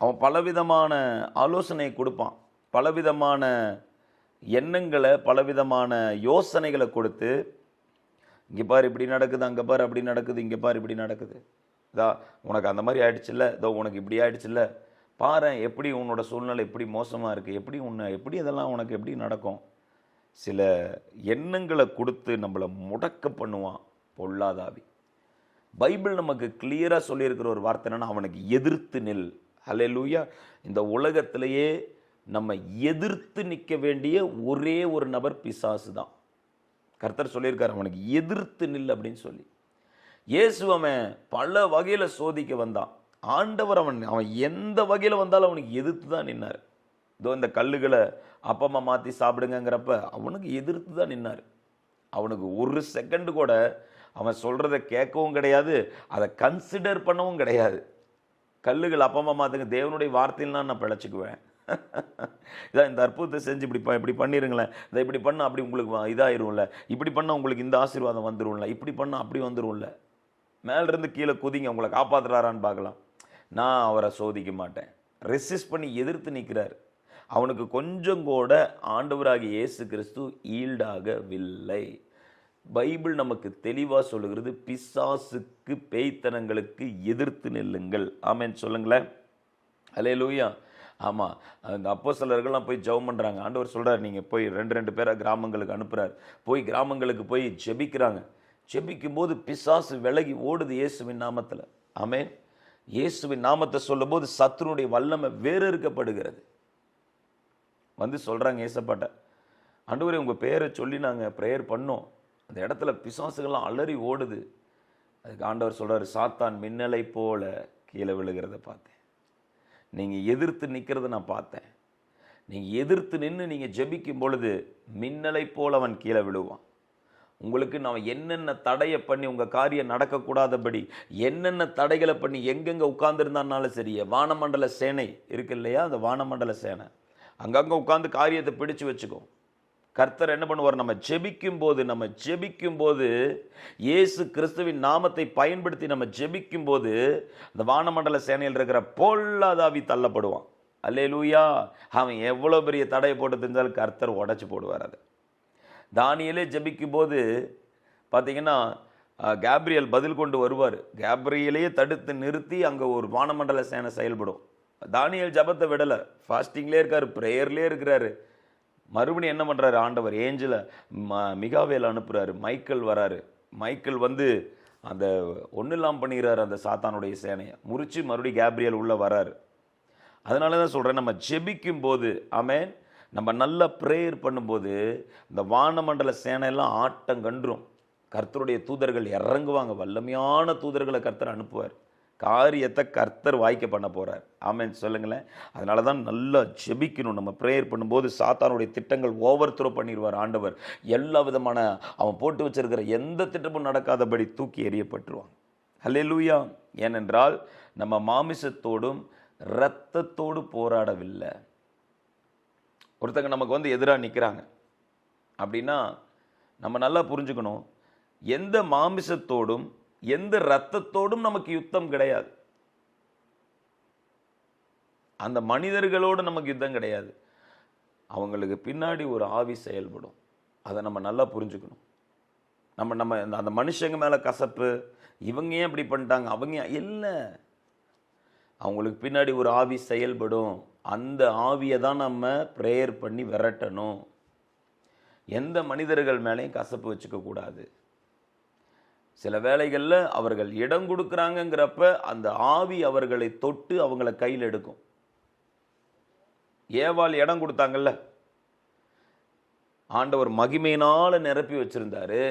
அவன் பலவிதமான ஆலோசனை கொடுப்பான், பலவிதமான எண்ணங்களை, பலவிதமான யோசனைகளை கொடுத்து, இங்கே பாரு இப்படி நடக்குது, அங்கே பாரு அப்படி நடக்குது, இங்கே பாரு இப்படி நடக்குது, இதா உனக்கு அந்த மாதிரி ஆயிடுச்சுல்ல, இதோ உனக்கு இப்படி ஆயிடுச்சுல்ல, பாரு எப்படி உன்னோட சூழ்நிலை எப்படி மோசமாக இருக்குது, எப்படி இதெல்லாம் உனக்கு எப்படி நடக்கும். சில எண்ணங்களை கொடுத்து நம்மளை முடக்க பண்ணுவான் பொல்லாதாவி. பைபிள் நமக்கு கிளியராக சொல்லியிருக்கிற ஒரு வார்த்தை என்னன்னா, அவனுக்கு எதிர்த்து நில். ஹல்லேலூயா. இந்த உலகத்திலேயே நம்ம எதிர்த்து நிற்க வேண்டிய ஒரே ஒரு நபர் பிசாசு தான். கர்த்தர் சொல்லியிருக்காரு அவனுக்கு எதிர்த்து நில் அப்படின்னு சொல்லி. இயேசு அவன் பல வகையில் சோதிக்க வந்தான். ஆண்டவர் அவன் எந்த வகையில் வந்தாலும் அவனுக்கு எதிர்த்து தான் நின்னார். இதோ இந்த கல்லுகளை அப்பமா மாற்றி சாப்பிடுங்கிறப்ப அவனுக்கு எதிர்த்து தான் நின்னார். அவனுக்கு ஒரு செகண்டு கூட அவன் சொல்கிறத கேட்கவும் கிடையாது, அதை கன்சிடர் பண்ணவும் கிடையாது. கல்லுகள் அப்பமா மாற்றுங்க, தேவனுடைய வார்த்தையிலாம் நான் பிழைச்சிக்குவேன். இதான் இந்த அற்புதத்தை செஞ்சு இப்படி பண்ணிடுங்களேன், இதை இப்படி பண்ண அப்படி உங்களுக்கு இதாயிரும்ல, இப்படி பண்ண உங்களுக்கு இந்த ஆசீர்வாதம் வந்துடும்ல, இப்படி பண்ண அப்படி வந்துடும்ல, மேலிருந்து கீழே குதிங்க உங்களை காப்பாற்றுறாரான்னு பார்க்கலாம். நான் அவரை சோதிக்க மாட்டேன். ரெசிஸ்ட் பண்ணி எதிர்த்து நிற்கிறார். அவனுக்கு கொஞ்சம் கூட ஆண்டவராகிய இயேசு கிறிஸ்து ஈல்டாகவில்லை. பைபிள் நமக்கு தெளிவாக சொல்லுகிறது, பிசாசுக்கு பேய்த்தனங்களுக்கு எதிர்த்து நில்லுங்கள். ஆமென் சொல்லுங்களேன். அல்லேலூயா. ஆமாம், அந்த அப்போஸ்தலர்கள்லாம் போய் ஜெபம் பண்ணுறாங்க. ஆண்டவர் சொல்கிறார், நீங்கள் போய் 2 பேரை கிராமங்களுக்கு அனுப்புகிறார். போய் கிராமங்களுக்கு போய் ஜெபிக்கிறாங்க. ஜெபிக்கும் போது பிசாசு விலகி ஓடுது இயேசுவின் நாமத்தில். ஆமென். இயேசுவின் நாமத்தை சொல்லும் போது சத்துருடைய வல்லமை வேறறுக்கப்படுகிறது. வந்து சொல்கிறாங்க ஏசப்பாட்ட, ஆண்டவரே உங்கள் பேரை சொல்லி நாங்கள் ப்ரேயர் பண்ணோம், அந்த இடத்துல பிசாசுகள்லாம் அலறி ஓடுது. அதுக்கு ஆண்டவர் சொல்கிறார், சாத்தான் மின்னலை போல கீழே விழுகிறத பார்த்தேன், நீங்கள் எதிர்த்து நிற்கிறத நான் பார்த்தேன். நீங்கள் எதிர்த்து நின்று நீங்கள் ஜெபிக்கும் பொழுது மின்னலை போல் அவன் கீழே விழுவான். உங்களுக்கு நான் என்னென்ன தடையை பண்ணி உங்கள் காரியம் நடக்கக்கூடாதபடி என்னென்ன தடைகளை பண்ணி எங்கெங்கே உட்கார்ந்துருந்தானாலும் சரியே, வானமண்டல சேனை இருக்கு இல்லையா, அந்த வானமண்டல சேனை அங்கங்கே உட்கார்ந்து காரியத்தை பிடிச்சு வச்சுக்கோ. கர்த்தர் என்ன பண்ணுவார், நம்ம ஜெபிக்கும் போது இயேசு கிறிஸ்துவின் நாமத்தை பயன்படுத்தி நம்ம ஜெபிக்கும் போது அந்த வானமண்டல சேனையில் இருக்கிற பொல்லாதாவி தள்ளப்படுவான். அல்லேலூயா. அவன் எவ்வளோ பெரிய தடையை போட்டு தெரிஞ்சாலும் கர்த்தர் உடைச்சு போடுவார். அதை தானியேலே ஜெபிக்கும் போது பார்த்தீங்கன்னா கேப்ரியல் பதில் கொண்டு வருவார். கேப்ரியலையே தடுத்து நிறுத்தி அங்கே ஒரு வானமண்டல சேனை செயல்படும். தானியேல் ஜபத்தை விடலை, ஃபாஸ்டிங்லேயே இருக்கார், ப்ரேயர்லேயே இருக்கிறாரு. மறுபடியும் என்ன பண்ணுறாரு ஆண்டவர், ஏஞ்சலை மிகாவேல் அனுப்புகிறாரு. மைக்கேல் வராரு. மைக்கேல் வந்து அந்த ஒன்றும் இல்லாமல் பண்ணிக்கிறாரு, அந்த சாத்தானுடைய சேனையை முறித்து மறுபடியும் கேப்ரியல் உள்ளே வராரு. அதனால தான் சொல்கிறேன், நம்ம ஜெபிக்கும் போது ஆமென், நம்ம நல்லா ப்ரேயர் பண்ணும்போது இந்த வானமண்டல சேனையெல்லாம் ஆட்டம் கன்றும். கர்த்தருடைய தூதர்கள் இறங்குவாங்க, வல்லமையான தூதர்களை கர்த்தர் அனுப்புவார். காரியத்தை கர்த்தர் வாய்க்க பண்ண போகிறார். ஆமென் சொல்லுங்களேன். அதனால தான் நல்லா ஜெபிக்கணும். நம்ம ப்ரேயர் பண்ணும்போது சாத்தானுடைய திட்டங்கள் ஓவர் த்ரோ பண்ணிடுவார் ஆண்டவர். எல்லா விதமான அவன் போட்டு வச்சிருக்கிற எந்த திட்டமும் நடக்காதபடி தூக்கி எறியப்பட்டுருவாங்க. அல்லேலூயா. ஏனென்றால் நம்ம மாமிசத்தோடும் இரத்தத்தோடு போராடவில்லை. ஒருத்தங்க நமக்கு வந்து எதிராக நிற்கிறாங்க அப்படின்னா நம்ம நல்லா புரிஞ்சுக்கணும், எந்த மாமிசத்தோடும் எந்த இரத்தத்தோடும் நமக்கு யுத்தம் கிடையாது. அந்த மனிதர்களோடு நமக்கு யுத்தம் கிடையாது. அவங்களுக்கு பின்னாடி ஒரு ஆவி செயல்படும். அதை நம்ம நல்லா புரிஞ்சுக்கணும். நம்ம அந்த மனுஷங்க மேலே கசப்பு, இவங்க ஏன் இப்படி பண்ணிட்டாங்க, அவங்க இல்லை, அவங்களுக்கு பின்னாடி ஒரு ஆவி செயல்படும். அந்த ஆவியை தான் நம்ம ப்ரேயர் பண்ணி விரட்டணும். எந்த மனிதர்கள் மேலேயும் கசப்பு வச்சுக்கக்கூடாது. சில வேளைகளில் அவர்கள் இடம் கொடுக்குறாங்கங்கிறப்ப அந்த ஆவி அவர்களை தொட்டு அவங்கள கையில் எடுக்கும். ஏவாள் இடம் கொடுத்தாங்கல்ல, ஆண்டவர் மகிமையினால் நிரப்பி வச்சிருந்தாரு.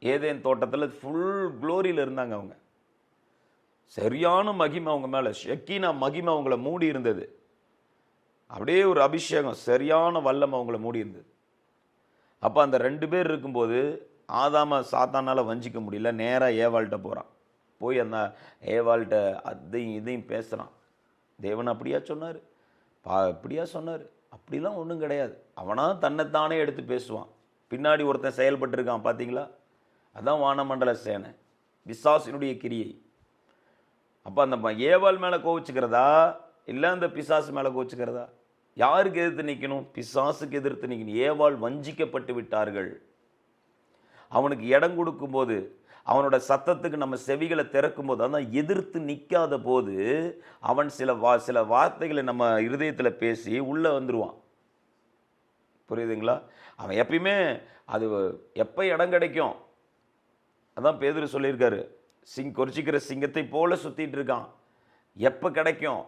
ஏதேன் தோட்டத்தில் ஃபுல் க்ளோரியில் இருந்தாங்க. அவங்க சரியான மகிமை அவங்க மேலே, ஷெக்கினா மகிமை அவங்கள மூடி இருந்தது. அப்படியே ஒரு அபிஷேகம், சரியான வல்லம் அவங்கள மூடி இருந்தது. அப்போ அந்த 2 பேர் இருக்கும்போது ஆதாம சாத்தானால் வஞ்சிக்க முடியல, நேராக ஏவாள்கிட்ட போகிறான். போய் அந்த ஏவாள்கிட்ட அதையும் இதையும் பேசுகிறான். தேவன் அப்படியா சொன்னார், இப்படியா சொன்னார், அப்படிலாம் ஒன்றும் கிடையாது. அவனா தன்னைத்தானே எடுத்து பேசுவான். பின்னாடி ஒருத்தன் செயல்பட்டுருக்கான் பார்த்தீங்களா, அதான் வானமண்டல சேனை, பிசாசினுடைய கிரியை. அப்போ அந்த ஏவாள் மேலே கோவிச்சுக்கிறதா இல்லை அந்த பிசாசு மேலே கோவிச்சுக்கிறதா? யாருக்கு எதிர்த்து நிற்கணும்? பிசாசுக்கு எதிர்த்து நிற்கணும். ஏவாள் வஞ்சிக்கப்பட்டு விட்டார்கள். அவனுக்கு இடம் கொடுக்கும்போது, அவனோட சத்தத்துக்கு நம்ம செவிகளை திறக்கும் போது, அதான் எதிர்த்து நிற்காத போது அவன் சில வார்த்தைகளை நம்ம இருதயத்தில் பேசி உள்ளே வந்துடுவான். புரியுதுங்களா? அவன் எப்பயுமே அது எப்போ இடம் கிடைக்கும், அதான் பேதுரு சொல்லியிருக்காரு, கொறிச்சிக்கிற சிங்கத்தை போல சுற்றிட்டு இருக்கான். எப்போ கிடைக்கும்,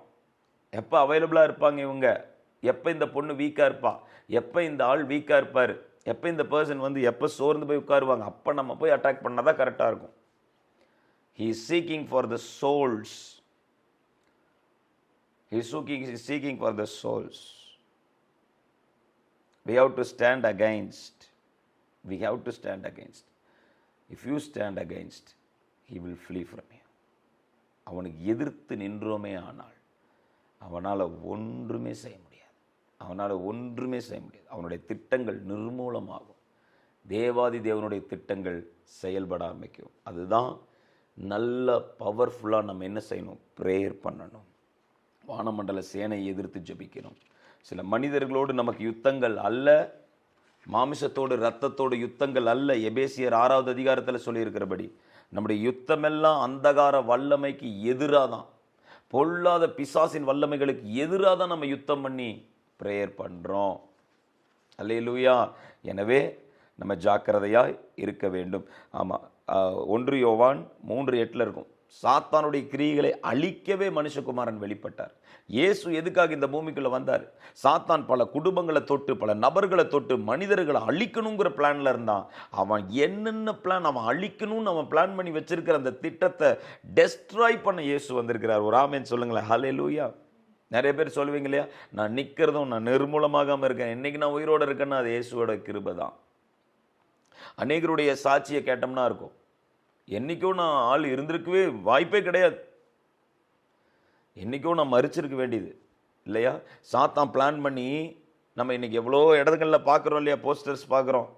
எப்போ அவைலபிளாக இருப்பாங்க இவங்க, எப்போ இந்த பொண்ணு வீக்காக இருப்பா, எப்போ இந்த ஆள் வீக்காக இருப்பார், எப்போ இந்த பர்சன் வந்து எப்போ சோர்ந்து போய் உட்காருவாங்க, அப்போ நம்ம போய் அட்டாக் பண்ணால் தான் கரெக்டாக இருக்கும். He is seeking for the souls. He is seeking for the souls. We have to stand against. We have to stand against. If you stand against, he will flee from you. அவனுக்கு எதிர்த்து நின்றோமே ஆனால் அவனால் ஒன்றுமே செய்ய முடியாது. அவனுடைய திட்டங்கள் நிர்மூலமாகும். தேவாதி தேவனுடைய திட்டங்கள் செயல்பட ஆரம்பிக்கும். அதுதான் நல்ல பவர்ஃபுல்லாக நம்ம என்ன செய்யணும்? ப்ரேயர் பண்ணணும். வானமண்டல சேனையை எதிர்த்து ஜெபிக்கணும். சில மனிதர்களோடு நமக்கு யுத்தங்கள் அல்ல, மாமிசத்தோடு இரத்தத்தோடு யுத்தங்கள் அல்ல. எபேசியர் 6வது அதிகாரத்தில் சொல்லியிருக்கிறபடி நம்முடைய யுத்தமெல்லாம் அந்தகார வல்லமைக்கு எதிராக தான், பொல்லாத பிசாசின் வல்லமைகளுக்கு எதிராக தான் நம்ம யுத்தம் பண்ணி ப்ரேயர் பண்ணுறோம். அல்லேலூயா. எனவே நம்ம ஜாக்கிரதையாக இருக்க வேண்டும். ஆமாம், 1 யோவான் 3:8 இருக்கும். சாத்தானுடைய கிரியைகளை அழிக்கவே மனுஷகுமாரன் வெளிப்பட்டார். இயேசு எதுக்காக இந்த பூமிக்குள்ளே வந்தார்? சாத்தான் பல குடும்பங்களை தொட்டு, பல நபர்களை தொட்டு மனிதர்களை அழிக்கணுங்கிற பிளானில் இருந்தான். அவன் என்னென்ன பிளான் அவன் அழிக்கணும்னு அவன் பிளான் பண்ணி வச்சிருக்கிற அந்த திட்டத்தை டெஸ்ட்ராய் பண்ண இயேசு வந்திருக்கிறார். ஒரு ஆமென் சொல்லுங்களேன். ஹல்லேலூயா. நிறைய பேர் சொல்லுவீங்க இல்லையா, நான் நிற்கிறதும் நான் நிர்மூலமாகாமல் இருக்கேன், இன்னைக்கு நான் உயிரோடு இருக்கேன்னா அது இயேசுவோட கிருபை தான். அநேகருடைய சாட்சியை கேட்டோம்னா இருக்கும், என்றைக்கும் நான் ஆள் இருந்திருக்கவே வாய்ப்பே கிடையாது, என்றைக்கும் நான் மறிச்சிருக்க வேண்டியது இல்லையா. சாத்தான் பிளான் பண்ணி நம்ம இன்றைக்கி எவ்வளோ இடங்களில் பார்க்குறோம் இல்லையா, போஸ்டர்ஸ் பார்க்குறோம்.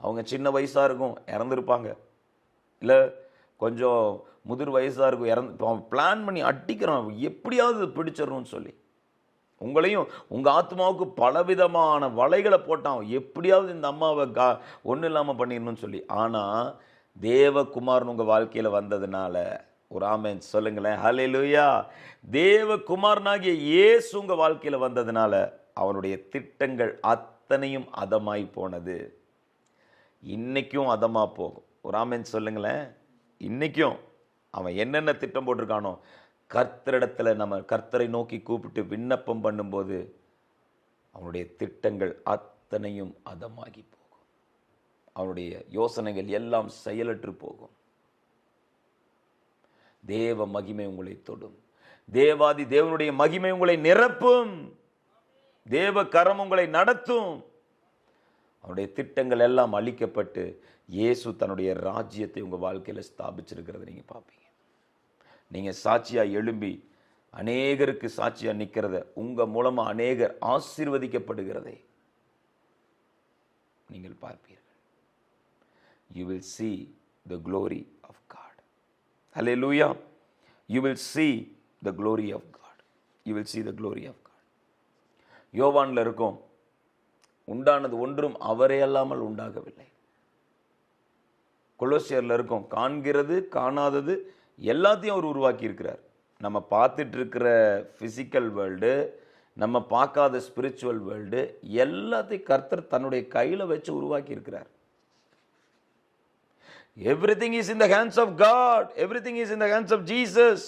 அவங்க சின்ன வயசாக இருக்கும், இறந்துருப்பாங்க, இல்லை கொஞ்சம் முதிர் வயசாக இருக்கும், அவன் பிளான் பண்ணி அடிக்கிறான், எப்படியாவது பிடிச்சிடணும்னு சொல்லி. உங்களையும் உங்கள் ஆத்மாவுக்கு பலவிதமான வலைகளை போட்டான், எப்படியாவது இந்த அம்மாவை ஒன்றும் இல்லாமல் பண்ணிடணும்னு சொல்லி. ஆனால் தேவகுமாரன் உங்கள் வாழ்க்கையில் வந்ததுனால, ஒரு ஆமென் சொல்லுங்களேன். ஹல்லேலூயா. தேவகுமாரனாகிய இயேசு உங்கள் வாழ்க்கையில் வந்ததுனால அவனுடைய திட்டங்கள் அத்தனையும் அதமாய் போனது. இன்னைக்கும் அதமாக போகும். ஒரு ஆமென் சொல்லுங்களேன். இன்னைக்கும் அவன் என்னென்ன திட்டம் போட்டிருக்கானோ, கர்த்தரிடத்தில் நம்ம கர்த்தரை நோக்கி கூப்பிட்டு விண்ணப்பம் பண்ணும்போது அவனுடைய திட்டங்கள் அத்தனையும் அதமாகி போகும். அவனுடைய யோசனைகள் எல்லாம் செயலற்று போகும். தேவ மகிமை உங்களை தொடும். தேவாதி தேவனுடைய மகிமை உங்களை நிரப்பும். தேவ கரம் உங்களை நடத்தும். அவனுடைய திட்டங்கள் எல்லாம் அழிக்கப்பட்டு இயேசு தன்னுடைய ராஜ்யத்தை உங்கள் வாழ்க்கையில் ஸ்தாபிச்சிருக்கிறத நீங்கள் பார்ப்பீங்க. நீங்கள் சாட்சியாக எழும்பி அநேகருக்கு சாட்சியாக நிற்கிறத, உங்கள் மூலமாக அநேகர் ஆசீர்வதிக்கப்படுகிறதை நீங்கள் பார்ப்பீர்கள். You will see the glory of God. Hallelujah. You will see the glory of God. You will see the glory of God. யோவான்ல இருக்கும், உண்டானது ஒன்றும் அவரே அல்லாமல் உண்டாகவில்லை. கொலோசியர்ல இருக்கும், காண்கிறது காணாதது எல்லாத்தையும் அவர் உருவாக்கி இருக்கிறார். நம்ம பார்த்துட்டு இருக்கிற பிசிக்கல் வேர்ல்டு, நம்ம பார்க்காத ஸ்பிரிச்சுவல் வேர்ல்டு எல்லாத்தையும் கர்த்தர் தன்னுடைய கையில் வச்சு உருவாக்கி இருக்கிறார். Everything is in the hands of God. Everything is in the hands of Jesus.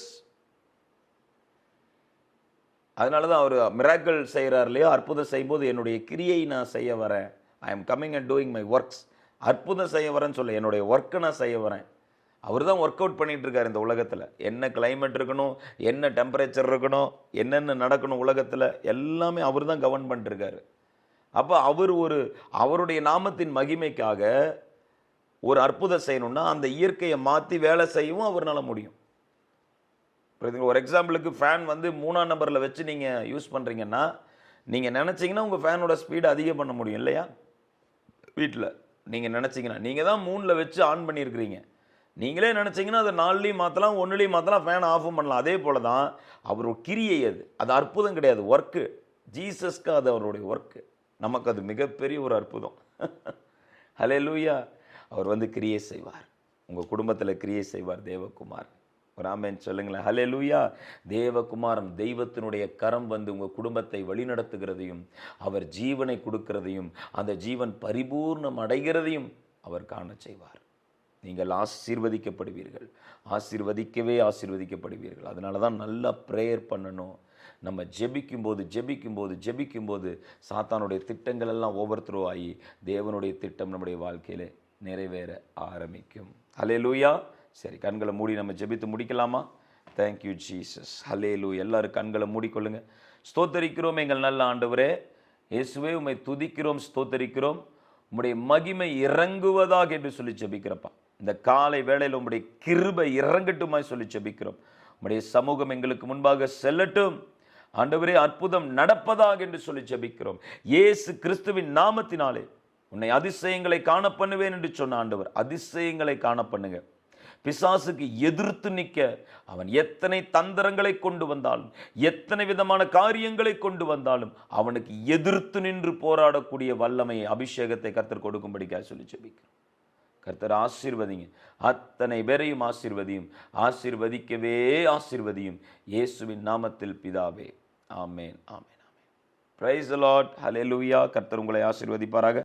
அதனால தான் அவர் மிராக்கிள் செய்கிறார் இல்லையா, அற்புதம் செய்யும்போது என்னுடைய கிரியை நான் செய்ய வரேன், I am coming and doing my works. அற்புதம் செய்ய வரேன்னு சொல்ல, என்னுடைய ஒர்க்கை நான் செய்ய வரேன். அவர் தான் ஒர்க் அவுட் பண்ணிட்டு இருக்கார் இந்த உலகத்தில். என்ன கிளைமேட் இருக்கணும், என்ன டெம்பரேச்சர் இருக்கணும், என்னென்ன நடக்கணும் உலகத்தில், எல்லாமே அவர் தான் கவர்ன் பண்ணிட்டுருக்காரு. அப்போ அவர் அவருடைய நாமத்தின் மகிமைக்காக ஒரு அற்புதம் செய்யணும்னா அந்த இயற்கையை மாற்றி வேலை செய்யவும் அவரால் முடியும். ஒரு எக்ஸாம்பிளுக்கு ஃபேன் வந்து 3ஆம் நம்பரில் வச்சு நீங்கள் யூஸ் பண்ணுறீங்கன்னா, நீங்கள் நினச்சிங்கன்னா உங்கள் ஃபேனோட ஸ்பீடை அதிகம் பண்ண முடியும் இல்லையா? வீட்டில் நீங்கள் நினச்சிங்கன்னா, நீங்கள் தான் 3ல் வச்சு ஆன் பண்ணியிருக்கிறீங்க, நீங்களே நினச்சிங்கன்னா அதை 4லையும் மாற்றலாம், 1லையும் மாற்றலாம், ஃபேன் ஆஃபும் பண்ணலாம். அதே போல தான் அவர் கிரியை, அது அற்புதம் கிடையாது, ஒர்க்கு. ஜீசஸ்க்கு அது அவருடைய ஒர்க்கு. நமக்கு அது மிகப்பெரிய ஒரு அற்புதம். ஹல்லேலூயா. அவர் கிரியை செய்வார், உங்கள் குடும்பத்தில் கிரியை செய்வார் தேவகுமார். ஒரு ஆமென் சொல்லுங்களேன். ஹல்லேலூயா. தேவகுமாரன், தெய்வத்தினுடைய கரம் உங்கள் குடும்பத்தை வழிநடத்துகிறதையும், அவர் ஜீவனை கொடுக்கிறதையும், அந்த ஜீவன் பரிபூர்ணம் அடைகிறதையும் அவர் காண செய்வார். நீங்கள் ஆசீர்வதிக்கப்படுவீர்கள், ஆசீர்வதிக்கவே ஆசீர்வதிக்கப்படுவீர்கள். அதனால தான் நல்லா ப்ரேயர் பண்ணணும். நம்ம ஜெபிக்கும்போது சாத்தானுடைய திட்டங்கள் எல்லாம் ஓவர் த்ரோ ஆகி தேவனுடைய திட்டம் நம்முடைய வாழ்க்கையில் நிறைவேற ஆரம்பிக்கும். ஹல்லேலூயா. சரி, கண்களை மூடி நம்ம ஜெபித்து முடிக்கலாமா? Thank you Jesus. ஹல்லேலூயா. எல்லாரும் கண்களை மூடிக்கொள்ளுங்க. ஸ்தோத்தரிக்கிறோம் எங்கள் நல்ல ஆண்டவரே, இயேசுவே உம்மை துதிக்கிறோம், ஸ்தோத்தரிக்கிறோம். உம்முடைய மகிமை இறங்குவதாக என்று சொல்லி ஜெபிக்கிறப்பா. இந்த காலை வேளையில் உம்முடைய கிருபை இறங்கட்டுமாய் சொல்லி ஜெபிக்கிறோம். உம்முடைய சமூகம் எங்களுக்கு முன்பாக செல்லட்டும் ஆண்டவரே, அற்புதம் நடப்பதாக என்று சொல்லி ஜெபிக்கிறோம். இயேசு கிறிஸ்துவின் நாமத்தினாலே உன்னை அதிசயங்களை காண பண்ணுவேன் என்று சொன்ன ஆண்டவர், அதிசயங்களை காண பண்ணுங்க. பிசாசுக்கு எதிர்த்து நிற்க அவன் எத்தனை தந்திரங்களை கொண்டு வந்தாலும், எத்தனை விதமான காரியங்களை கொண்டு வந்தாலும் அவனுக்கு எதிர்த்து நின்று போராடக்கூடிய வல்லமையை, அபிஷேகத்தை கர்த்தர் கொடுக்கும்படிக்காக சொல்லி ஜெபிக்கிறோம். கர்த்தர் ஆசீர்வதிங்க, அத்தனை பேரையும் ஆசீர்வதியும், ஆசீர்வதிக்கவே ஆசீர்வதியும். இயேசுவின் நாமத்தில் பிதாவே, ஆமேன், ஆமேன், ஆமேன். Praise the Lord. ஹல்லேலூயா. கர்த்தர் உங்களை ஆசீர்வதிப்பாராக.